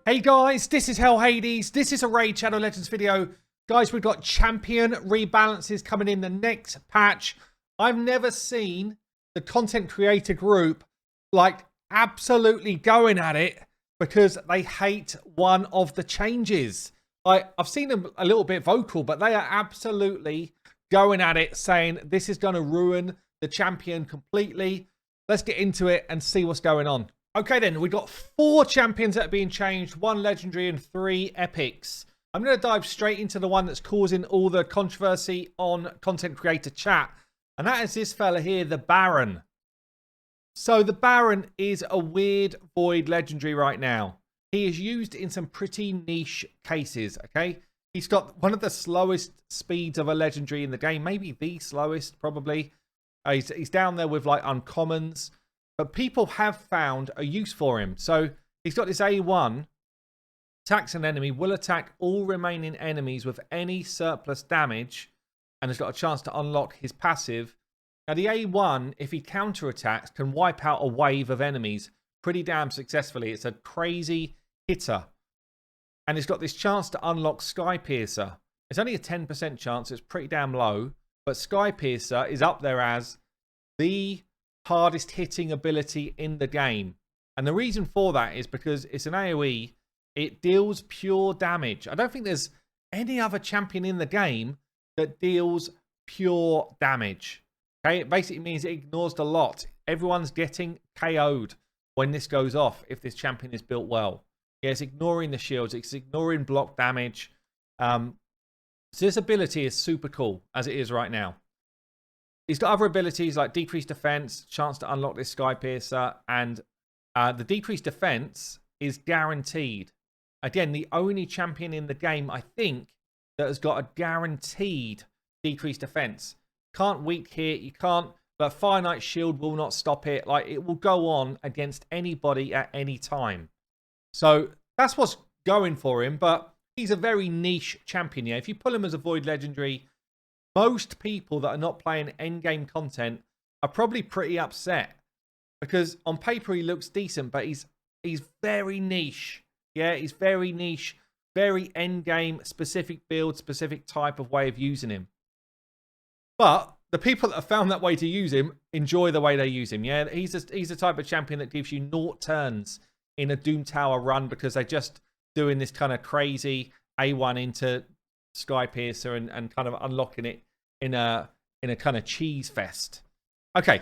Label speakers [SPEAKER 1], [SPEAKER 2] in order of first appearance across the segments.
[SPEAKER 1] Hey guys, this is Hell Hades. This is a Raid Shadow Legends video. Guys, we've got champion rebalances coming in the next patch. I've never seen the content creator group like absolutely going at it because they hate one of the changes. I've seen them a little bit vocal, but they are absolutely going at it, saying this is going to ruin the champion completely. Let's get into it and see what's going on. Okay then, we've got 4 champions that are being changed, 1 legendary and 3 epics. I'm going to dive straight into the one that's causing all the controversy on content creator chat. And that is this fella here, the Baron. So the Baron is a weird void legendary right now. He is used in some pretty niche cases, okay? He's got one of the slowest speeds of a legendary in the game. Maybe the slowest, probably. He's down there with like uncommons. But people have found a use for him. So he's got this A1. Attacks an enemy. Will attack all remaining enemies with any surplus damage. And has got a chance to unlock his passive. Now the A1, if he counterattacks, can wipe out a wave of enemies pretty damn successfully. It's a crazy hitter. And it's got this chance to unlock Sky Piercer. It's only a 10% chance. It's pretty damn low. But Sky Piercer is up there as the hardest hitting ability in the game. And the reason for that is because it's an AoE. It deals pure damage. I don't think there's any other champion in the game that deals pure damage. Okay, it basically means it ignores the lot. Everyone's getting KO'd when this goes off if this champion is built well. Yeah, it's ignoring the shields. It's ignoring block damage. So this ability is super cool as it is right now. He's got other abilities like decreased defense, chance to unlock this Sky Piercer, and the decreased defense is guaranteed. Again, the only champion in the game, I think, that has got a guaranteed decreased defense. Can't weak hit, you can't, but Finite Shield will not stop it. Like, it will go on against anybody at any time. So that's what's going for him, but he's a very niche champion. Yeah, if you pull him as a Void Legendary, most people that are not playing endgame content are probably pretty upset because on paper he looks decent, but he's very niche. Yeah, he's very niche, very endgame, specific build, specific type of way of using him. But the people that have found that way to use him enjoy the way they use him. Yeah, he's a type of champion that gives you 0 turns in a Doom Tower run because they're just doing this kind of crazy A1 into Sky Piercer and kind of unlocking it in a kind of cheese fest. Okay,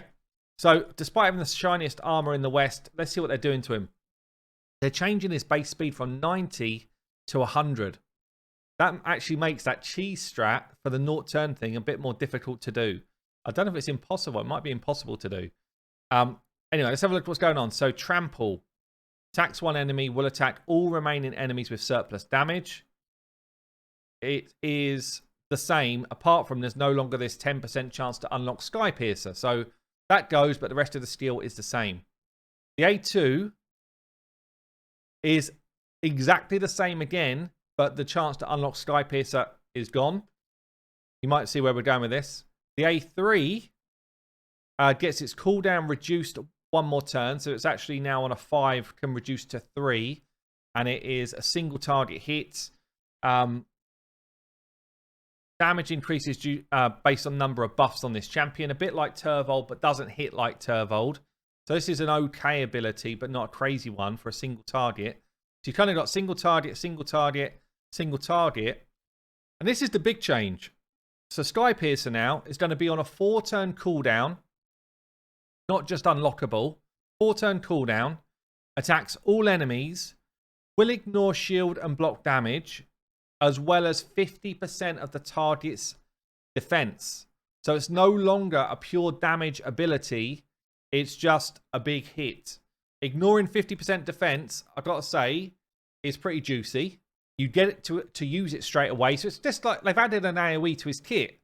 [SPEAKER 1] so despite having the shiniest armor in the West, let's see what they're doing to him. They're changing his base speed from 90 to 100. That actually makes that cheese strat for the 0 turn thing a bit more difficult to do. I don't know if it's impossible. It might be impossible to do. Anyway, let's have a look at what's going on. So Trample. Attacks one enemy, will attack all remaining enemies with surplus damage. It is the same, apart from there's no longer this 10% chance to unlock Sky Piercer. So that goes, but the rest of the skill is the same. The A2 is exactly the same again, but the chance to unlock Sky Piercer is gone. You might see where we're going with this. The A3 gets its cooldown reduced 1 more turn, so it's actually now on a 5, can reduce to 3, and it is a single target hit. Damage increases based on number of buffs on this champion, a bit like Turvold, but doesn't hit like Turvold. So this is an okay ability, but not a crazy one for a single target. So you kind of got single target, single target, single target, and this is the big change. So Sky Piercer now is going to be on a 4-turn cooldown. Not just unlockable. 4-turn cooldown. Attacks all enemies. Will ignore shield and block damage. As well as 50% of the target's defense. So it's no longer a pure damage ability. It's just a big hit. Ignoring 50% defense, I've got to say, is pretty juicy. You get it to use it straight away. So it's just like they've added an AoE to his kit.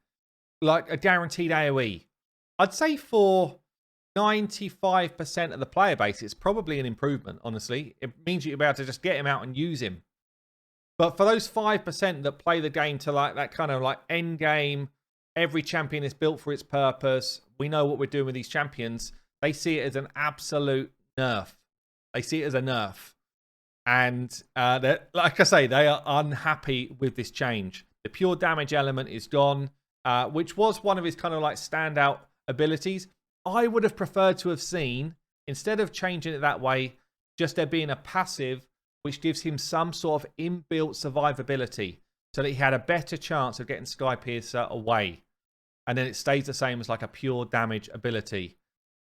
[SPEAKER 1] Like a guaranteed AoE. I'd say for 95% of the player base, it's probably an improvement, honestly. It means you'll be able to just get him out and use him. But for those 5% that play the game to like that kind of like end game, every champion is built for its purpose. We know what we're doing with these champions. They see it as an absolute nerf. They see it as a nerf. And like I say, they are unhappy with this change. The pure damage element is gone, which was one of his kind of like standout abilities. I would have preferred to have seen, instead of changing it that way, just there being a passive which gives him some sort of inbuilt survivability so that he had a better chance of getting Skypiercer away. And then it stays the same as like a pure damage ability.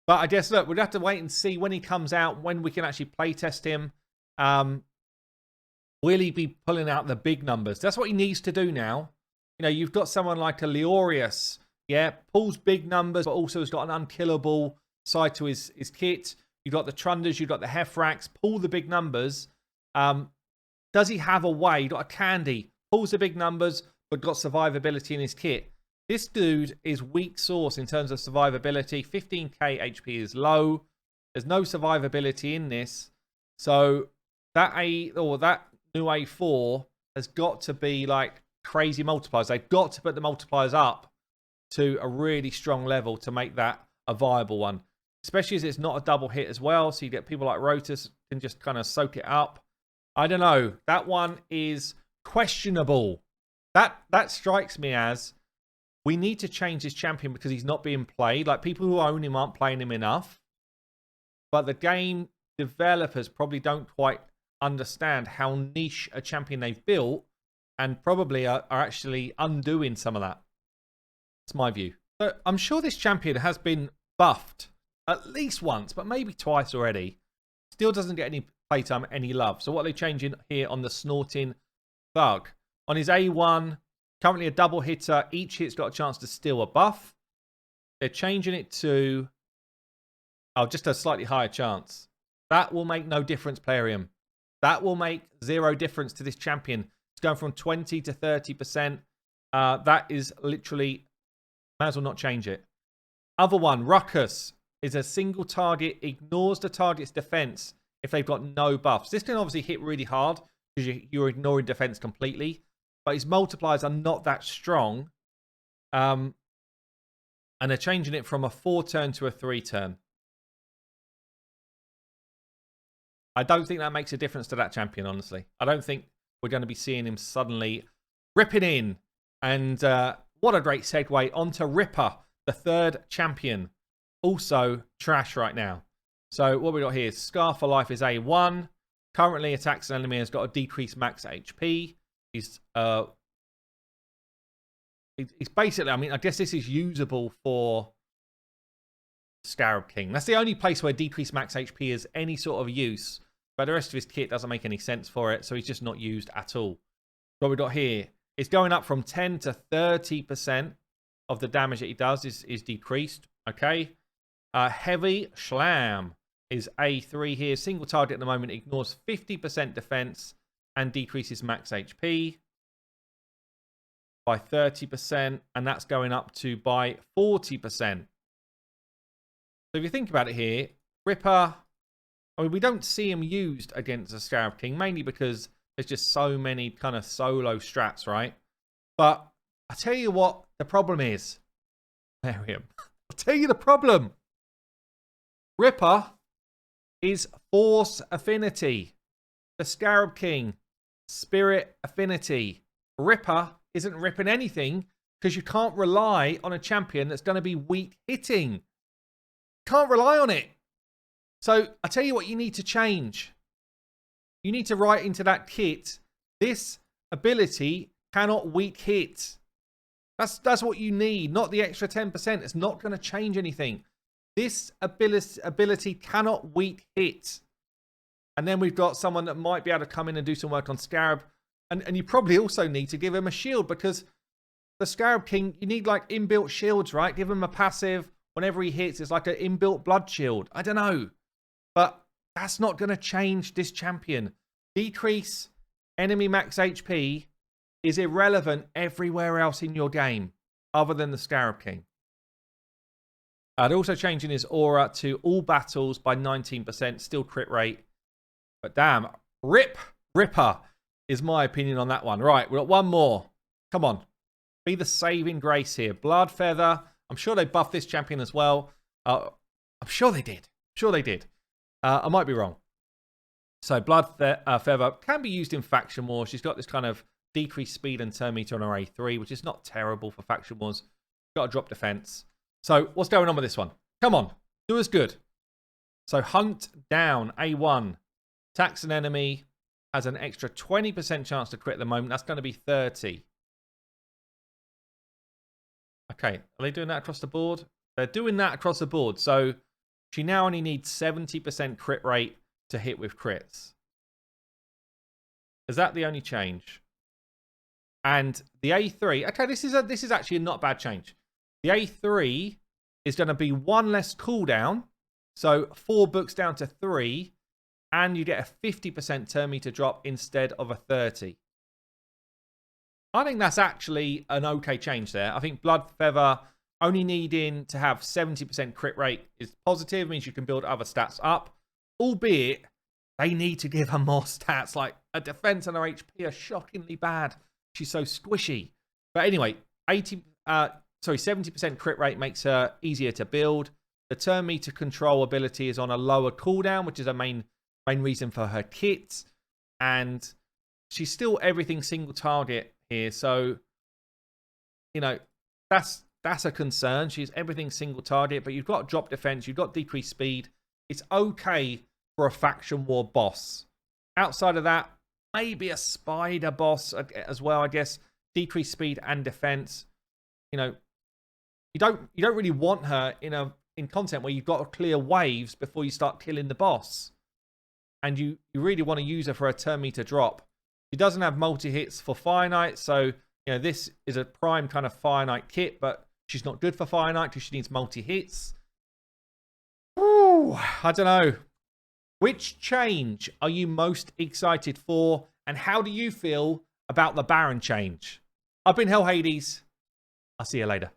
[SPEAKER 1] But I guess, look, we'll have to wait and see when he comes out, when we can actually playtest him. Will he be pulling out the big numbers? That's what he needs to do now. You know, you've got someone like a Leorius, yeah, pulls big numbers, but also has got an unkillable side to his kit. You've got the Trunders, you've got the Hefraks, pull the big numbers. Does he have a way? You've got a Candy, pulls the big numbers, but got survivability in his kit. This dude is weak sauce in terms of survivability. 15k HP is low. There's no survivability in this. So that new A4 has got to be like crazy multipliers. They've got to put the multipliers up to a really strong level to make that a viable one. Especially as it's not a double hit as well. So you get people like Rotus can just kind of soak it up. I don't know. That one is questionable. That strikes me as we need to change this champion because he's not being played. Like, people who own him aren't playing him enough. But the game developers probably don't quite understand how niche a champion they've built and probably are actually undoing some of that. That's my view. So I'm sure this champion has been buffed at least once, but maybe twice already. Still doesn't get any playtime, any love. So what are they changing here on the Snorting Thug? On his A1, currently a double hitter. Each hit's got a chance to steal a buff. They're changing it to, just a slightly higher chance. That will make no difference, Plarium. That will make zero difference to this champion. It's going from 20 to 30%. That is literally, might as well not change it. Other one, Ruckus, is a single target, ignores the target's defense if they've got no buffs. This can obviously hit really hard because you're ignoring defense completely. But his multipliers are not that strong. And they're changing it from a 4-turn to a 3-turn. I don't think that makes a difference to that champion, honestly. I don't think we're going to be seeing him suddenly ripping in. And what a great segue onto Ripper, the third champion. Also trash right now. So what we got here is Scar for Life is A1. Currently attacks an enemy, has got a decreased max HP. He's basically, I mean, I guess this is usable for Scarab King. That's the only place where decreased max HP is any sort of use. But the rest of his kit doesn't make any sense for it, so he's just not used at all. What we got here is going up from 10 to 30% of the damage that he does is decreased. Okay. Heavy Schlam is A3 here. Single target at the moment, ignores 50% defense and decreases max HP by 30%, and that's going up to by 40%. So if you think about it here, Ripper, I mean, we don't see him used against the Scarab King, mainly because there's just so many kind of solo strats, right? But I tell you what the problem is. Miriam, I'll tell you the problem. Ripper is Force Affinity. The Scarab King, Spirit Affinity. Ripper isn't ripping anything because you can't rely on a champion that's going to be weak hitting. Can't rely on it. So I tell you what you need to change. You need to write into that kit, this ability cannot weak hit. That's what you need, not the extra 10%. It's not going to change anything. This ability cannot weak hit. And then we've got someone that might be able to come in and do some work on Scarab. And you probably also need to give him a shield because the Scarab King, you need like inbuilt shields, right? Give him a passive. Whenever he hits, it's like an inbuilt blood shield. I don't know. But that's not going to change this champion. Decrease enemy max HP is irrelevant everywhere else in your game other than the Scarab King. They're also changing his aura to all battles by 19%, still crit rate. But damn, Ripper is my opinion on that one. Right, we've got one more. Come on. Be the saving grace here. Blood Feather. I'm sure they buffed this champion as well. I'm sure they did. I might be wrong. So Blood Feather can be used in Faction Wars. She's got this kind of decreased speed and turn meter on her A3, which is not terrible for Faction Wars. Got to drop defense. So what's going on with this one? Come on, do us good. So Hunt down, A1. Attacks an enemy, has an extra 20% chance to crit at the moment. That's going to be 30. Okay, are they doing that across the board? They're doing that across the board. So she now only needs 70% crit rate to hit with crits. Is that the only change? And the A3, okay, this is actually a not bad change. The A3 is going to be 1 less cooldown. So 4 books down to 3. And you get a 50% turn meter drop instead of a 30. I think that's actually an okay change there. I think Blood Feather only needing to have 70% crit rate is positive. Means you can build other stats up. Albeit, they need to give her more stats. Like, her defense and her HP are shockingly bad. She's so squishy. But anyway, 70% crit rate makes her easier to build. The turn meter control ability is on a lower cooldown, which is a main reason for her kit. And she's still everything single target here. So, you know, that's a concern. She's everything single target, but you've got drop defense, you've got decreased speed. It's okay for a faction war boss. Outside of that, maybe a spider boss as well, I guess. Decreased speed and defense. You know, you don't really want her in content where you've got to clear waves before you start killing the boss. And you really want to use her for a turn meter drop. She doesn't have multi-hits for Fire Knight, so you know this is a prime kind of Fire Knight kit, but she's not good for Fire Knight because she needs multi-hits. Ooh, I don't know. Which change are you most excited for, and how do you feel about the Baron change? I've been Hell Hades. I'll see you later.